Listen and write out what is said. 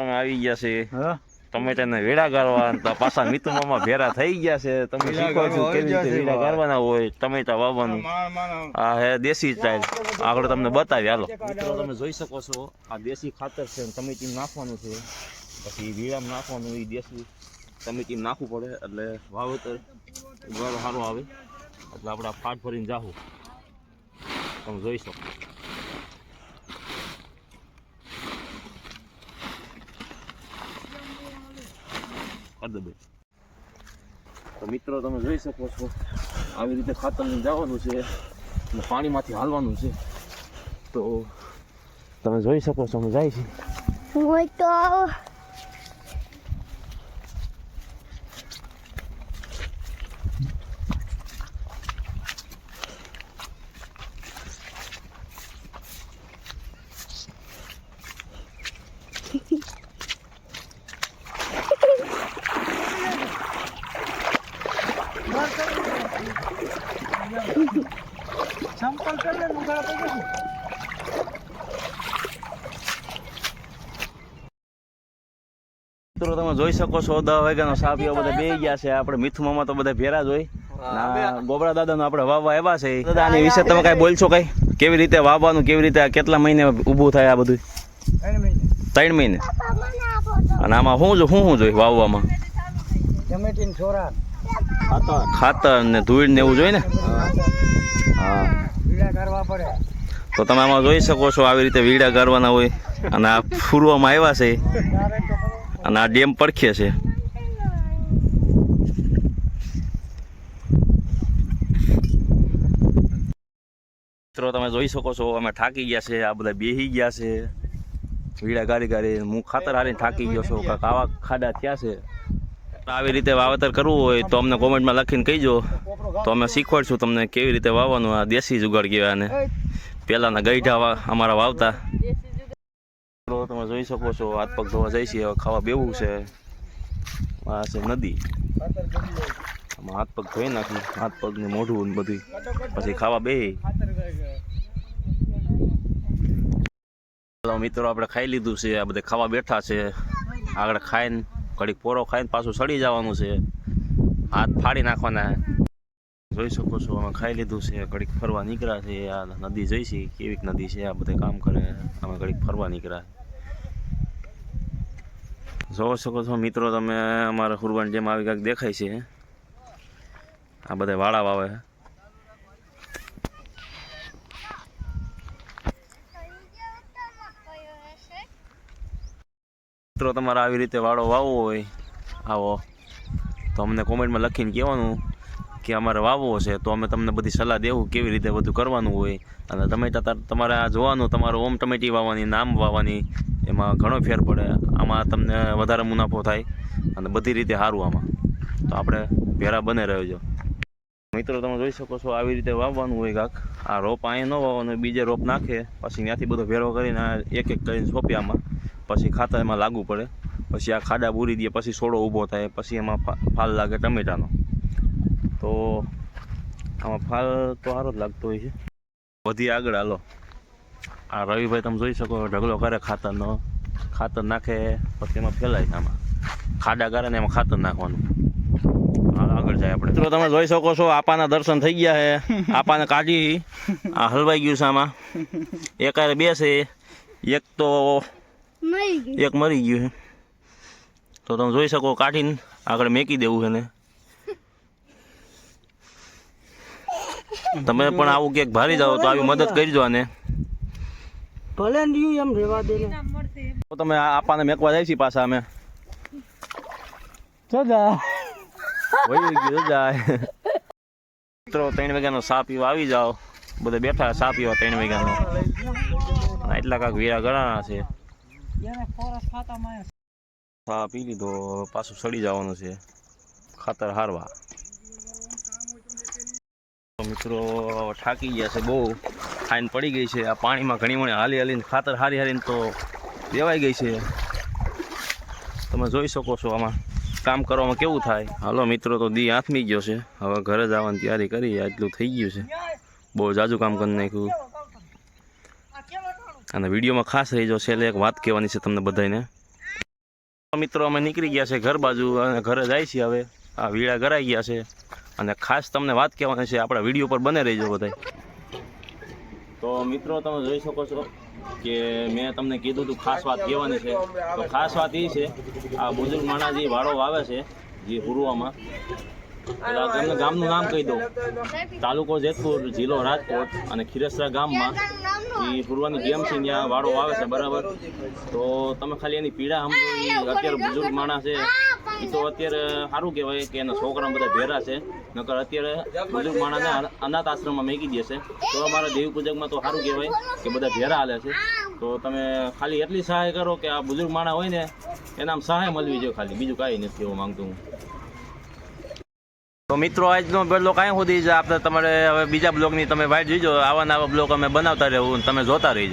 આવી ગયા છે ટમેટાને વેડા ગાળવા તો પાછા મિતુ મામા ભેરા થઈ ગયા છે. તમે શીખો છો કેવી રીતે વેડા ગાળવાના હોય ટમેટા વાવવાનું. આ હે દેશી સ્ટાઈલ, આગળ તમને બતાવી. હાલો મિત્રો, તમે જોઈ શકો છો આ દેશી ખાતર છે. ટમેટી નાખવાનું છે, પછી વીડામાં નાખવાનું. એ દેશી ટમેટી નાખવું પડે એટલે વાવેતર ઘર સારું આવે. એટલે આપણે ફાટ ભરીને જાવું. તમે જોઈ શકો. તો મિત્રો, તમે જોઈ શકો છો આવી રીતે ખાતર લઈને જવાનું છે અને પાણીમાંથી હાલવાનું છે. તો તમે જોઈ શકો છો અમે જાય છે. મિત્રો, તમે જોઈ શકો છો 10 વાગ્યાનો ચા પીવા બધા બેસી ગયા છે. આપણે મીઠું મામા તો બધા ભેરા જ હોય. ગોબરા દાદાનો આપણે વાવવા આવ્યા છે. દાદા, આની વિશે તમે કઈ બોલશો? કઈ કેવી રીતે વાવવાનું, કેવી રીતે કેટલા મહિને ઊભું થાય આ બધું? 3 મહિને. અને આમાં શું જોઈએ વાવવામાં? ખાતર ને ધૂળ ને એવું જોઈએ ને. હા, તો તમે આમાં જોઈ શકો છો આવી રીતે વીડા ગાળવાના હોય. અને આ ફૂરવામાં આવ્યા છે અને આ ડેમ પડખે છે. મિત્રો, તમે જોઈ શકો છો અમે થાકી ગયા છે. આ બધા બેસી ગયા છે વીડા ગાળી. હું ખાતર હારીને થાકી ગયો છું. કાંક આવા ખાડા થયા છે. આવી રીતે વાવેતર કરવું હોય તો અમને કોમેન્ટમાં લખીને કહીજો, તો અમે શીખવાડશું તમને કેવી રીતે વાવવાનું. આ દેશી જુગાડ કહેવાય આને. પહેલાંના ગઈઢા અમારા વાવતા. તમે જોઈ શકો છો હાથ પગ ધોવા જાય છે. હવે ખાવા બેવું છે. આ છે નદી. આમાં હાથ પગ ધોઈ નાખી, હાથ પગ ને મોઢું ને બધું, પછી ખાવા બેહી. મિત્રો, આપણે ખાઈ લીધું છે. આ બધે ખાવા બેઠા છે. આગળ ખાઈને ઘડીક પોરો ખાઈને પાછું સડી જવાનું છે. હાથ ફાડી નાખવાના. જોઈ શકો છો અમે ખાઈ લીધું છે. ઘડીક ફરવા નીકળ્યા છે. આ નદી જોઈ છે કેવીક નદી છે. આ બધે કામ કરે. અમે ઘડીક ફરવા નીકળ્યા. જોઈ શકો છો મિત્રો તમે, અમારા હુરવાન જેમ આવી કાંઈક દેખાય છે. આ બધા વાળા વાવે. મિત્રો, તમારે આવી રીતે વાળો વાવવો હોય આવો તો અમને કોમેન્ટમાં લખીને કહેવાનું કે અમારે વાવવો છે. તો અમે તમને બધી સલાહ દેવું કેવી રીતે બધું કરવાનું હોય. અને ટમેટા તમારે આ જોવાનું, તમારે ઓમ ટમેટી વાવવાની, નામ વાવવાની, એમાં ઘણો ફેર પડે. આમાં તમને વધારે મુનાફો થાય અને બધી રીતે સારું આમાં. તો આપણે ભેરા બને રહેજો. મિત્રો, તમે જોઈ શકો છો આવી રીતે વાવવાનું હોય કાંક. આ રોપ અહીંયા ન વાવવાનું હોય, બીજે રોપ નાખે, પછી ત્યાંથી બધો ભેરો કરીને એક એક કરીને સોંપ્યામાં, પછી ખાતર એમાં લાગવું પડે. પછી આ ખાડા પૂરી દે, પછી છોડો ઊભો થાય, પછી એમાં ફાલ લાગે ટમેટાનો. તો આમાં ફાલ તો સારો જ લાગતો હોય છે. વધી આગળ હાલો. આ રવિભાઈ તમે જોઈ શકો ઢગલો કરે ખાતરનો. ખાતર નાખે પછી એમાં ફેલાય. આમાં ખાડા કરે ને એમાં ખાતર નાખવાનું. આગળ જાય આપણે. મિત્રો, તમે જોઈ શકો છો આપાના દર્શન થઈ ગયા છે. આપાને કાઢી આ હલવાઈ ગયું છે. આમાં એક આરે 2 છે. એક તો એક મરી ગયું છે. તો તમે જોઈ શકો કાઢીને આગળ મેકી દેવું છે ને. તમે પણ આવું ક્યાંક ભારી જાઓ તો આવી મદદ કરજો. આને એમ રેવા દે. તો તમે આપાને મેકવા જાય છે પાછા. અમે મિત્રો, 3 વાગ્યાનો ચા પીવા આવી જાઓ. બધા બેઠા ચા પીવા 3 વાગ્યાનો. એટલા કાંક વીરા ગળાના છે. ચા પી લીધો, પાછું સડી જવાનું છે ખાતર હારવા. મિત્રો, થાકી ગયા છે બહુ. ખાઈને પડી ગઈ છે. આ પાણીમાં ઘણી મણી હાલીને ખાતર હારીને તો દેવાઈ ગઈ છે. તમે જોઈ શકો છો આમાં કામ કરવામાં કેવું થાય. હાલો મિત્રો, તો દી આથમી ગયો છે. હવે ઘરે જવાની તૈયારી કરી. આટલું થઈ ગયું છે. બહુ જાજુ કામ કરી નાખ્યું. અને વિડીયોમાં ખાસ રહીજો. છેલ્લે એક વાત કહેવાની છે તમને બધાને. મિત્રો અમે નીકળી ગયા છે ઘર બાજુ અને ઘરે જાય છીએ હવે. આ વીડા ગરાઈ ગયા છે અને ખાસ તમને વાત કહેવાની છે, આપણા વિડીયો પર બને રહેજો બધા. તો મિત્રો તમે જોઈ શકો છો કે મેં તમને કીધું હતું ખાસ વાત કહેવાની છે. તો ખાસ વાત એ છે, આ બુઝુર્ગ માણસ જે વાળો વાવે છે જે હુરવામાં, તમને ગામનું નામ કહી દઉં, તાલુકો જેતપુર, જિલ્લો રાજકોટ અને ખીરસરા ગામમાં એ હુરવાની ગેમ છે ત્યાં વાળો વાવે છે, બરાબર. તો તમે ખાલી એની પીડા સમજો. અત્યારે બુઝુર્ગ માણસ છે એ તો અત્યારે સારું કહેવાય કે એના છોકરા બધા ભેરા છે, નકર અત્યારે બુઝુર્ગ માણસને અનાથ આશ્રમમાં મેકી દેશે. તો અમારા દેવી પૂજકમાં તો સારું કહેવાય કે બધા ભેરા હાલે છે. તો તમે ખાલી એટલી સહાય કરો કે આ બુઝુર્ગ માણસ હોય ને એના આમ સહાય મળવી જોઈએ, ખાલી બીજું કાંઈ નથી એવું માંગતું હું. તો મિત્રો આજનો બ્લોગ કાંઈ સુધી જ આપણે તમારે હવે બીજા બ્લોગની તમે વાઇટ જોઈજો. આવા નવા બ્લોગ અમે બનાવતા રહેવું, તમે જોતા રહીજો.